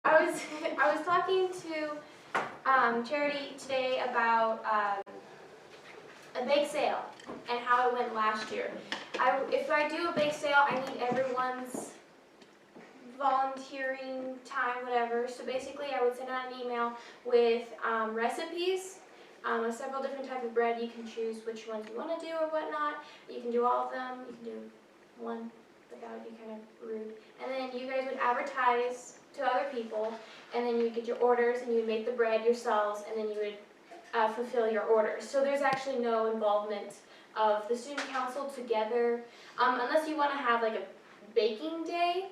I was talking to Charity today about a bake sale and how it went last year. If I do a bake sale, I need everyone's volunteering time, whatever. So basically, I would send out an email with recipes of several different types of bread. You can choose which ones you want to do or whatnot. You can do all of them. You can do one, but that would be kind of rude. And then you guys would advertise to other people, and then you get your orders, and you would make the bread yourselves, and then you would fulfill your orders. So there's actually no involvement of the student council together, unless you want to have like a baking day,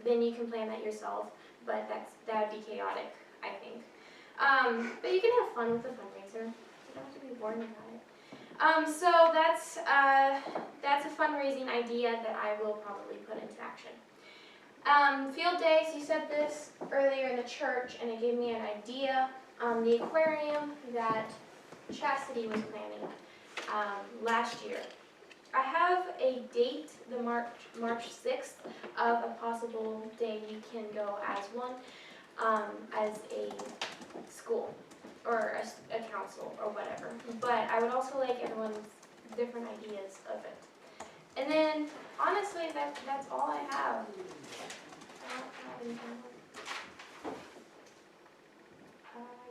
then you can plan that yourself, but that would be chaotic, I think. But you can have fun with the fundraiser. You don't have to be boring about it. So that's a fundraising idea that I will probably put into action. Field days, you said this earlier in the church, and it gave me an idea. The aquarium that Chastity was planning last year. I have a date, the March 6th, of a possible day we can go as one, as a school or a council or whatever. But I would also like everyone's different ideas of it. And then, honestly, that's all I have. I don't have anything else.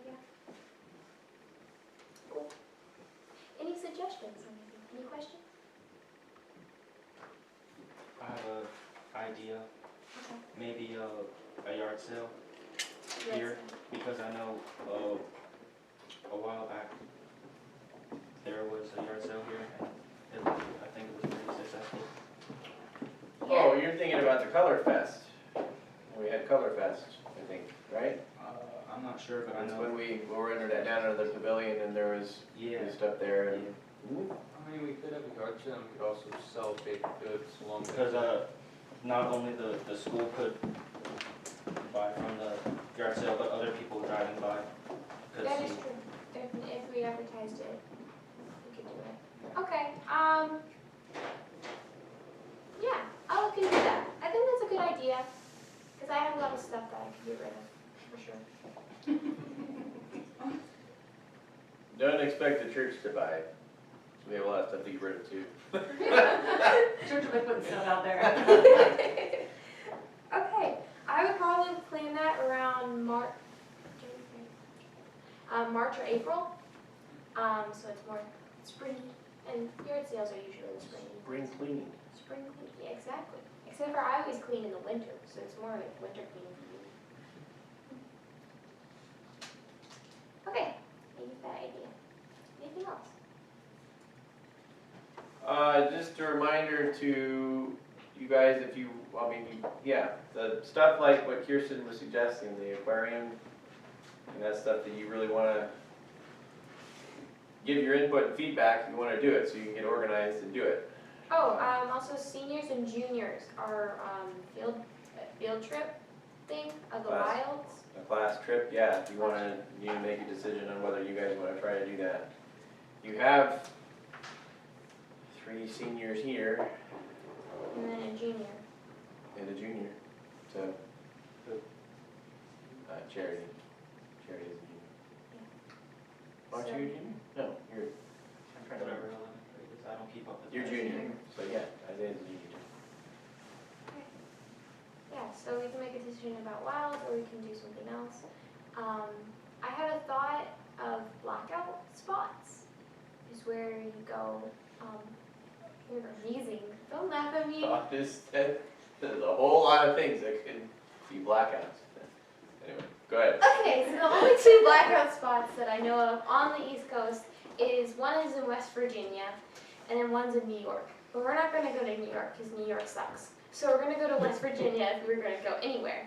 Yeah. Cool. Any suggestions on anything? Any questions? I have an idea. Okay. Maybe a yard sale here, because I know a while back there was a yard sale here, and I think it was pretty successful. Oh, you're thinking about the Color Fest. We had Color Fest, I think, right? I'm not sure, but I That's know. when we were under that, down under the pavilion, and there was stuff there. And I mean, we could have a yard sale, and we could also sell baked goods along with Because not only the school could buy from the yard sale, but other people driving by could That is see. true. If we advertised it, we could do it. Okay. Yeah, I'll look into that. I think that's a good idea, because I have a lot of stuff that I could get rid of, for sure. Don't expect the church to buy it. We have a lot of stuff to get rid of too. Church will be putting stuff out there. Okay, I would probably plan that around March or April. So it's more springy, and yard sales are usually in the spring. Spring cleaning. Spring cleaning, yeah, exactly. Except for I always clean in the winter, so it's more like winter cleaning for me. Okay, I use that idea. Anything else? Just a reminder to you guys, if you, the stuff like what Kiersten was suggesting, the aquarium, and that stuff that you really want to give your input and feedback, you want to do it, so you can get organized and do it. Oh, also seniors and juniors, our field trip thing of the wilds. A class trip, yeah, if you want to, you make a decision on whether you guys want to try to do that. You have 3 seniors here And then a junior. and a junior, so Charity. Charity is a junior. Aren't you a junior? No, you're. I'm trying to Whatever remember. elementary is, I don't keep up with You're that. junior, so yeah, Isaiah's a junior. Yeah, so we can make a decision about wilds, or we can do something else. I had a thought of blackout spots, is where you go, you're amazing, don't laugh at me. There's a whole lot of things that could be blackouts. Anyway, go ahead. Okay, so the only 2 blackout spots that I know of on the East Coast is, one is in West Virginia, and then one's in New York. But we're not gonna go to New York, because New York sucks. So we're gonna go to West Virginia if we were gonna go anywhere.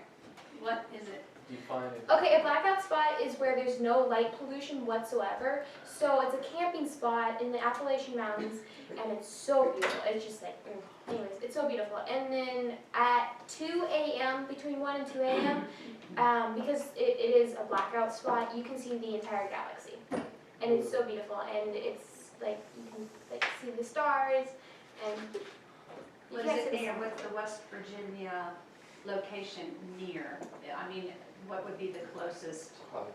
What is it? define it. Okay, a blackout spot is where there's no light pollution whatsoever. So it's a camping spot in the Appalachian Mountains, and it's so beautiful. It's just like, anyways, it's so beautiful. And then at 2 a.m., between 1 and 2 a.m., because it is a blackout spot, you can see the entire galaxy. And it's so beautiful, and it's like, you can like see the stars, and you What can't is see it the there sun. with the West Virginia location near? I mean, what would be the closest Probably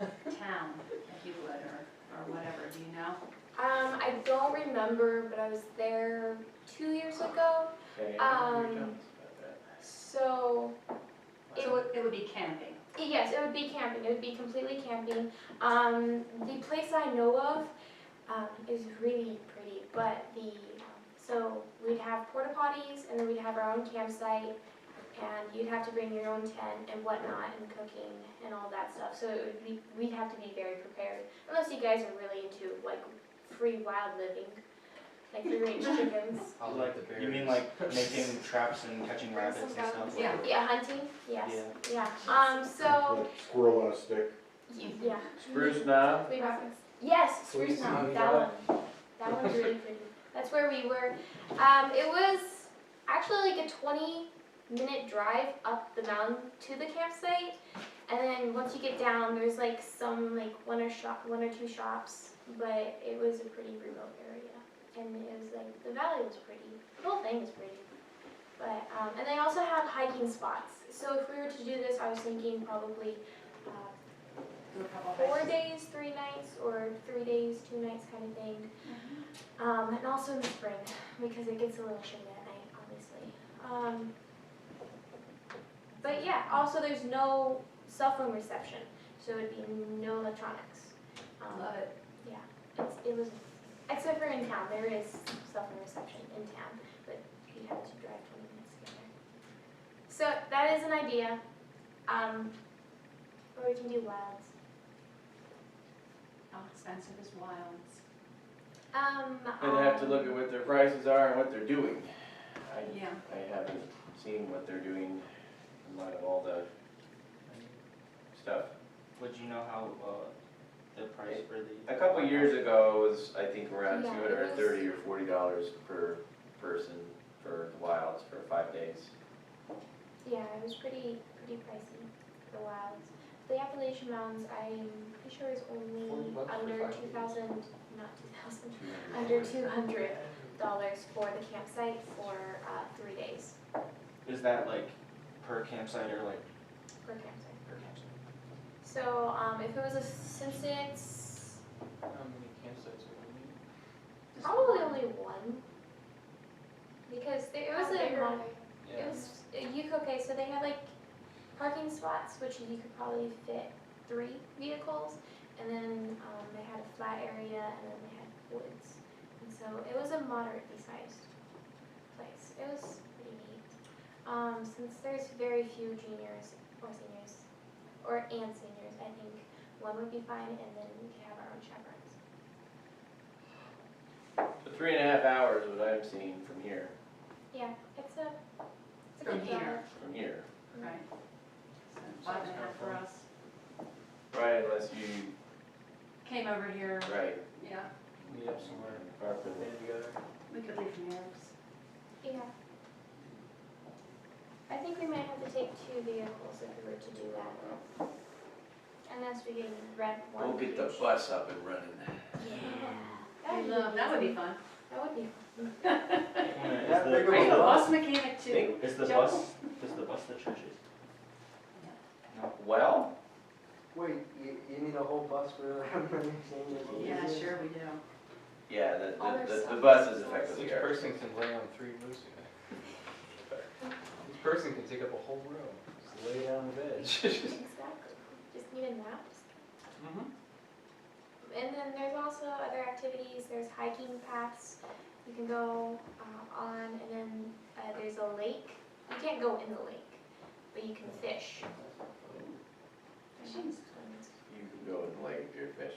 the theme town, if you would, or whatever, do you know? I don't remember, but I was there 2 years ago, Okay, Um, you're telling us about that. so So it would be camping. yes, it would be camping. It would be completely camping. The place I know of is really pretty, but so we'd have porta potties, and then we'd have our own campsite, and you'd have to bring your own tent and whatnot, and cooking and all that stuff. So it would be, we'd have to be very prepared, unless you guys are really into like free wild living, like free range chickens. I'll Like, let the bears. you mean like making traps and catching rabbits and stuff? Yeah. Yeah, hunting. Yes. Yeah. Yeah. So Like squirrel on a stick. yeah. Spruce knob? We have, yes, What do you Spruce see Knob, on that that? one. That one's really pretty. That's where we were. It was actually like a 20-minute drive up the mountain to the campsite. And then once you get down, there's like some like one or two shops, but it was a pretty remote area. And it was like, the valley was pretty. The whole thing was pretty. But, and they also have hiking spots. So if we were to do this, I was thinking probably Do a couple 4 hikes. days, 3 nights, or 3 days, 2 nights kind of thing. And also in the spring, because it gets a little chilly at night, obviously. But yeah, also there's no cell phone reception, so it'd be no electronics. Love it. It was, except for in town, there is cell phone reception in town, but you'd have to drive 20 minutes to get there. So that is an idea. Or we can do wilds. How expensive is wilds? I'd have to look at what their prices are and what they're doing. Yeah. I haven't seen what they're doing in light of all the stuff. Would you know how, the price for the? A couple years ago, it was, I think, around Yeah, $230 or $40 per person for the wilds for 5 days. Yeah, it was pretty pricey for the wilds. The Appalachian Mountains, I'm pretty sure is only $40 for under 5 days. 2,000, not 2,000, under $200 for the campsite for 3 days Is that like per campsite or like per campsite. per campsite? So if it was since it's How many campsites are we need? probably only one, because it was it Yeah. was okay, so they had like parking spots, which you could probably fit 3 vehicles, and then they had a flat area, and then they had woods. And so it was a moderately sized place. It was pretty neat. Since there's very few juniors or seniors, and seniors, I think one would be fine, and then we could have our own chaperones. So 3.5 hours is what I'm seeing from here. Yeah, it's a From good here. drive. From here. Right. So 5.5 for us. Right, unless you, Came over here, right. yeah, Meet up somewhere and band together. we could leave from Harris. Yeah. I think we might have to take 2 vehicles if we were to do that. Unless we can rent one. We'll get the huge- bus up and running. Yeah. That would be fun. That would be fun. That big Are of you a a bus mechanic too? Is the Joe? is the bus the church's? No. Well, Wait, you need a whole bus for everything? Yeah, sure we do. yeah, All their the stuff. bus is effectively Each ours. person can lay on 3 moose in it. Each person can take up a whole room. Just lay down the bed. Exactly. Just need a nap. Mhm. And then there's also other activities. There's hiking paths you can go on, and then there's a lake. You can't go in the lake, but you can fish. Fishing's You can go in the lake if you're a fish.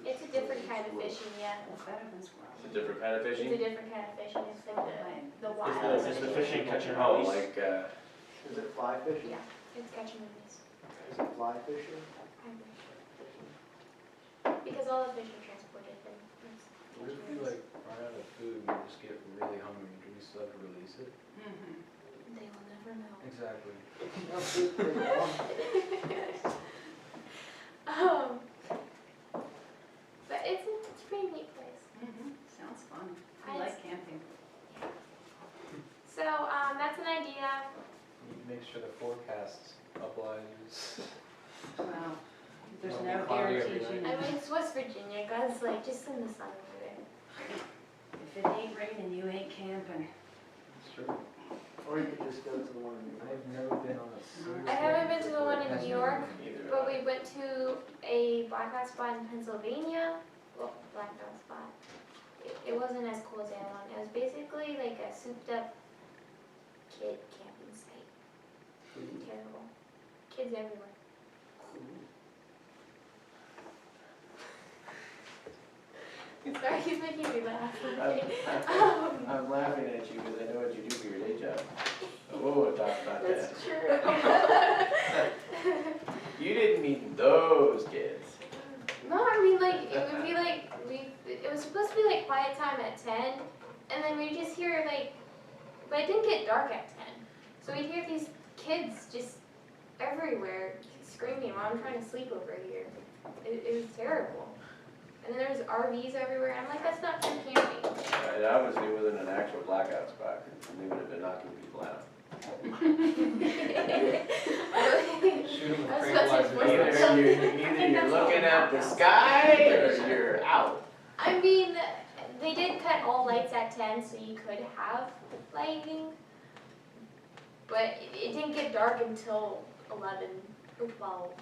It's a different kind of fishing, yeah. It's better than squirrel. It's a different kind of It's a fishing? different kind of fishing. It's like the wild. Is the fishing catching Oh, release? like, Is it fly fishing? Yeah, it's catching release. Is it fly fishing? Because all the fish are transported and it's What if catching we release. like run out of food and we just get really hungry? Do we still have to release it? Mm-hmm. They will never know. Exactly. No food for the long. But it's a pretty neat place. Mm-hmm. Sounds fun. I I like camping. So that's an idea. Yeah, You make sure the forecast applies. Well, there's It'll no be cloudy every guarantee. night. I mean, it's West Virginia, God's like, just send the sun over there. If it ain't raining, you ain't camping. It's true. Or you could just go to the one in New York. I've never been on a single. I haven't been to the one in Has New no York, Either but way. we went to a blackout spot in Pennsylvania. Well, blackout spot. It wasn't as cool as the other one. It was basically like a souped up kid camping site. Terrible. Kids everywhere. Sorry, he's making me laugh. I'm laughing at you because I know what you do for your day job. Oh, talk about that. That's true. You didn't mean those kids. No, I mean like it would be like it was supposed to be like quiet time at 10, and then we just hear like, but it didn't get dark at 10, so we'd hear these kids just everywhere screaming while I'm trying to sleep over here. It was terrible. And then there's RVs everywhere. I'm like, that's not true camping. It obviously wasn't an actual blackout spot, because they would have been knocking people out. Shoot 'em with I was about to tranquilizer say, darts. Either you're looking at the sky or you're out. I mean, they did cut all lights at 10, so you could have lighting. But it didn't get dark until 11 or 12.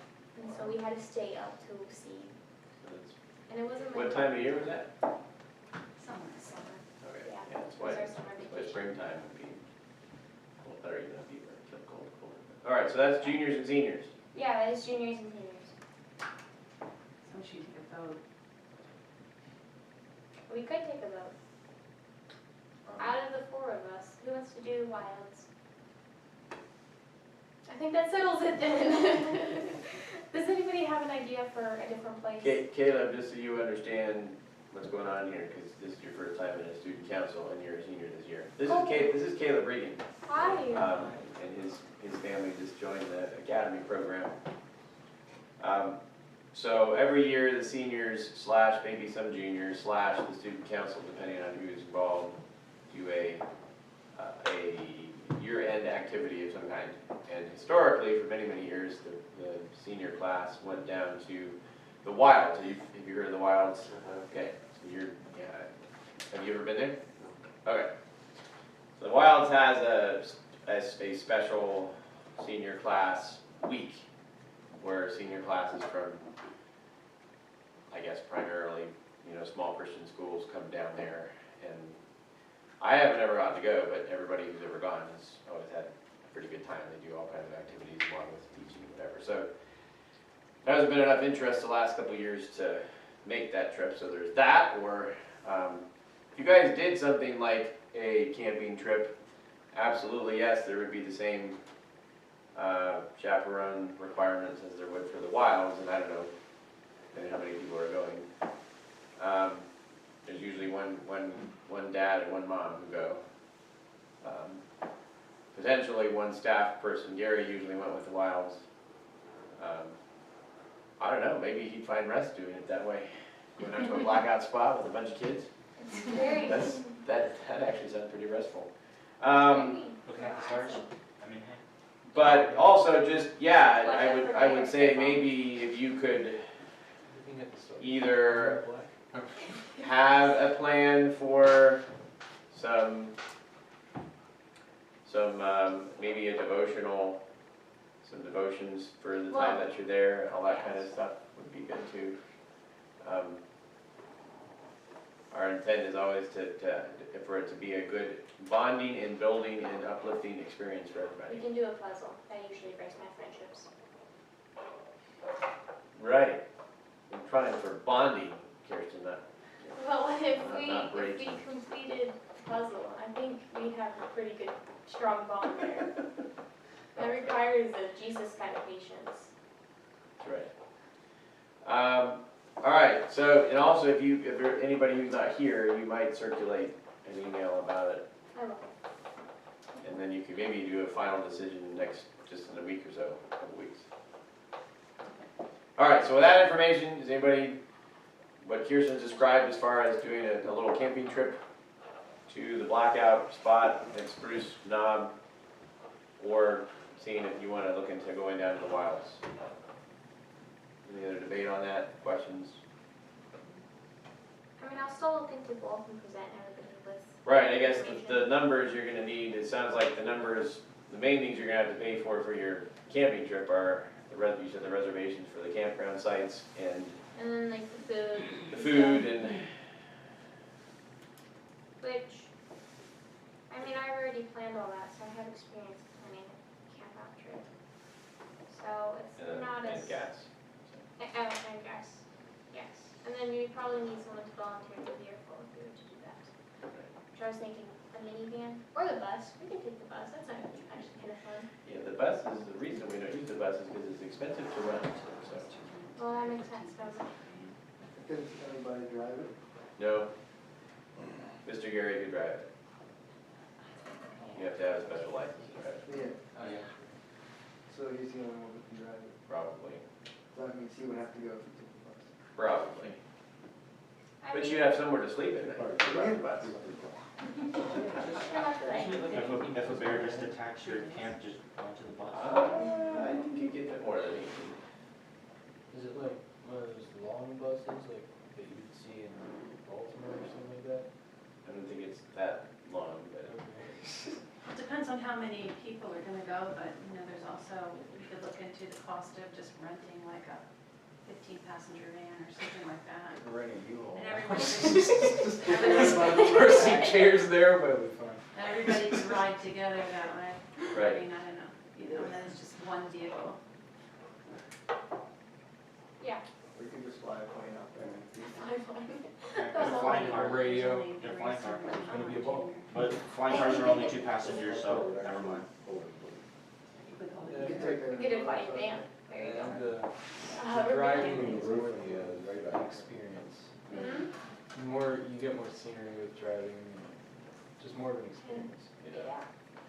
And so we had to stay up to see. And it wasn't like. What time of year was that? Summer, summer. Okay, Yeah, yeah, that's it why, was our summer why vacation. springtime would be a little better, even if you were cold. All right, so that's juniors and seniors. Yeah, that is juniors and seniors. So we should take a vote. We could take a vote. Out of the 4 of us, who wants to do wilds? I think that settles it then. Does anybody have an idea for a different place? Caleb, just so you understand what's going on here, because this is your first time in a student council and you're a senior this year. This is Caleb Regan. Hi. And his family just joined the academy program. So every year, the seniors / maybe some juniors / the student council, depending on who's involved, do a year-end activity of some kind. And historically, for many, many years, the senior class went down to the Wilds. Have you heard of the Wilds? Okay, so have you ever been there? Okay. So the Wilds has a special senior class week where senior classes from, I guess, primarily, small Christian schools come down there. And I haven't ever gotten to go, but everybody who's ever gone has always had a pretty good time. They do all kinds of activities along with teaching and whatever. So there hasn't been enough interest the last couple of years to make that trip. So there's that, or if you guys did something like a camping trip, absolutely yes, there would be the same chaperone requirements as there would for the Wilds, and I don't know how many people are going. There's usually one dad and one mom who go. Potentially one staff person. Gary usually went with the Wilds. I don't know, maybe he'd find rest doing it that way. Going out to a blackout spot with a bunch of kids. It's very. That actually sounds pretty restful. Looking at the stars, I mean, hey. But also just, I would say maybe if you could Looking at the stars. either have a plan for some maybe a devotional, some devotions for the time that you're there, all that kind of stuff would be good too. Our intent is always for it to be a good bonding and building and uplifting experience for We everybody. can do a puzzle. That usually breaks my friendships. Right. I'm trying for bonding, Kiersten, not Well, if we Not breaking. completed the puzzle, I think we'd have a pretty good, strong bond there. That requires a Jesus kind of patience. That's right. All right, so, and also if there anybody who's not here, you might circulate an email about it, I will. and then you could maybe do a final decision just in a week or so, a couple weeks. All right, so with that information, is anybody, what Kiersten described as far as doing a little camping trip to the blackout spot at Spruce Knob, or seeing if you wanna look into going down to the wilds. Any other debate on that, questions? I mean, I'll still look into both and present everybody with. Right, I guess information. the numbers you're gonna need, it sounds like the numbers, the main things you're gonna have to pay for your camping trip are you said the reservations for the campground sites and And then like the food. the food and, Which, I mean, I've already planned all that, so I have experience planning a camp out trip. So it's not as. and gas. And gas, yes. And then you probably need someone to volunteer to be your full of food to do that. Which I was thinking a minivan or the bus. We can take the bus. That's actually kind of fun. Yeah, the bus is, the reason we don't use the bus is because it's expensive to run, so. Well, that makes sense, doesn't it? Can everybody drive it? No, Mr. Gary could drive it. You have to have a special license to drive it, Yeah, Oh, yeah. so he's the only one who can drive it. probably, That means he would have to go if he took the bus. probably. I But mean, you'd have somewhere to sleep at night. Yeah. Bus. you don't have to like. If a bear just attacks your camp, just onto the bus. I think you get more than 18. Is it like one of those long buses, like that you would see in Baltimore or something like that? I don't think it's that long, but. It depends on how many people are gonna go, but, you know, there's also, you could look into the cost of just renting like a 15-passenger van or something like that. Right, you all. And everybody, Person chairs there, but it'll be fine. everybody can ride together that way. Right. I mean, I don't know, you know, and then it's just one vehicle. Yeah. We could just fly a plane out there. The flying car. Radio. Usually The very flying car. similar It's gonna be a to ball. But flying cars are only 2 passengers, so never mind. You could take a. Get a flying van. There you go. And However driving many. is more the experience. Mhm. More, you get more scenery with driving, just more of an experience. Yeah.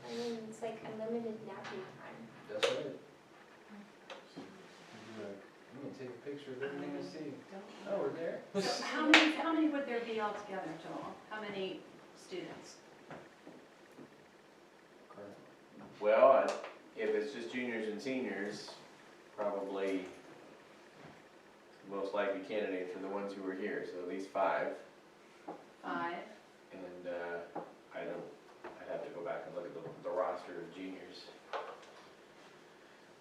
I mean, it's like unlimited napping time. That's right. You'd be like, I'm gonna take a picture of everything I see. Oh, we're there. So how many would there be altogether, Joel? How many students? Well, if it's just juniors and seniors, probably most likely candidates are the ones who were here, so at least 5. 5? And I'd have to go back and look at the roster of juniors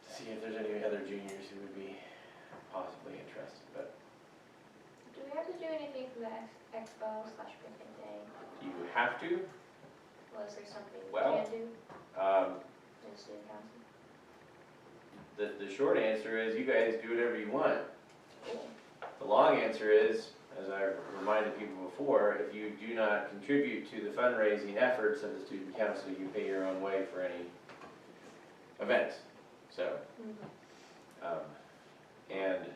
to see if there's any other juniors who would be possibly interested, but Do we have to do anything for the expo/picnic day? you have to. Well, is there something we Well, can do Um, in the student council? the short answer is you guys do whatever you want. Cool. The long answer is, as I reminded people before, if you do not contribute to the fundraising efforts of the student council, you pay your own way for any event. So, and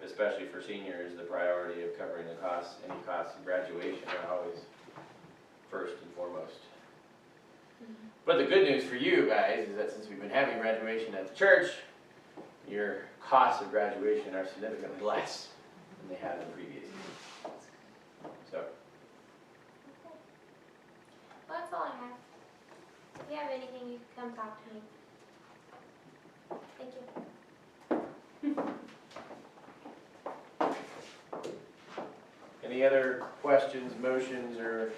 especially for seniors, the priority of covering the costs, any costs of graduation are always first and foremost. But the good news for you guys is that since we've been having graduation at the church, your costs of graduation are significantly less than they have in previous years. So, Okay. Well, that's all I have. If you have anything, you can come talk to me. Thank you. any other questions, motions, or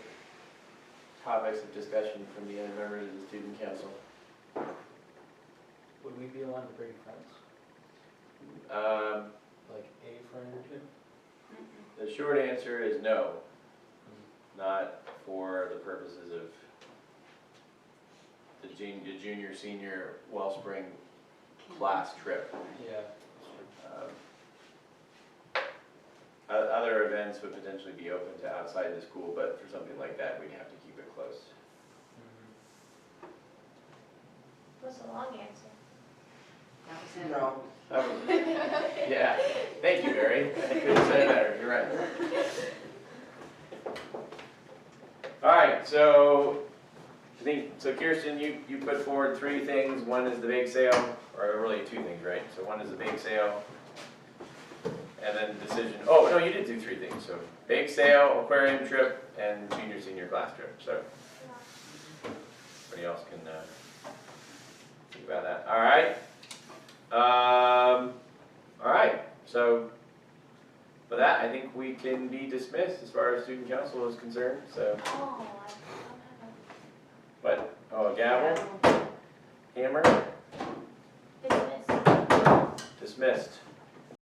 topics of discussion from the other members of the student council? Would we be allowed to bring friends? Like a friend or two? The short answer is no, not for the purposes of the junior, senior Wellspring class trip. Yeah. Other events would potentially be open to outside the school, but for something like that, we'd have to keep it close. What's the long answer? That was it. No. That was- Yeah, thank you, Barry. I couldn't have said it better, you're right. All right, so Kiersten, you put forward 3 things. One is the bake sale, or really 2 things, right? So one is the bake sale, and then decision, oh, no, you did do 3 things. So bake sale, aquarium trip, and junior, senior class trip. So everybody else can Think about that. All right. All right. So with that, I think we can be dismissed as far as student council is concerned. So, Oh, what? Oh, a gavel, hammer, Dismissed. dismissed.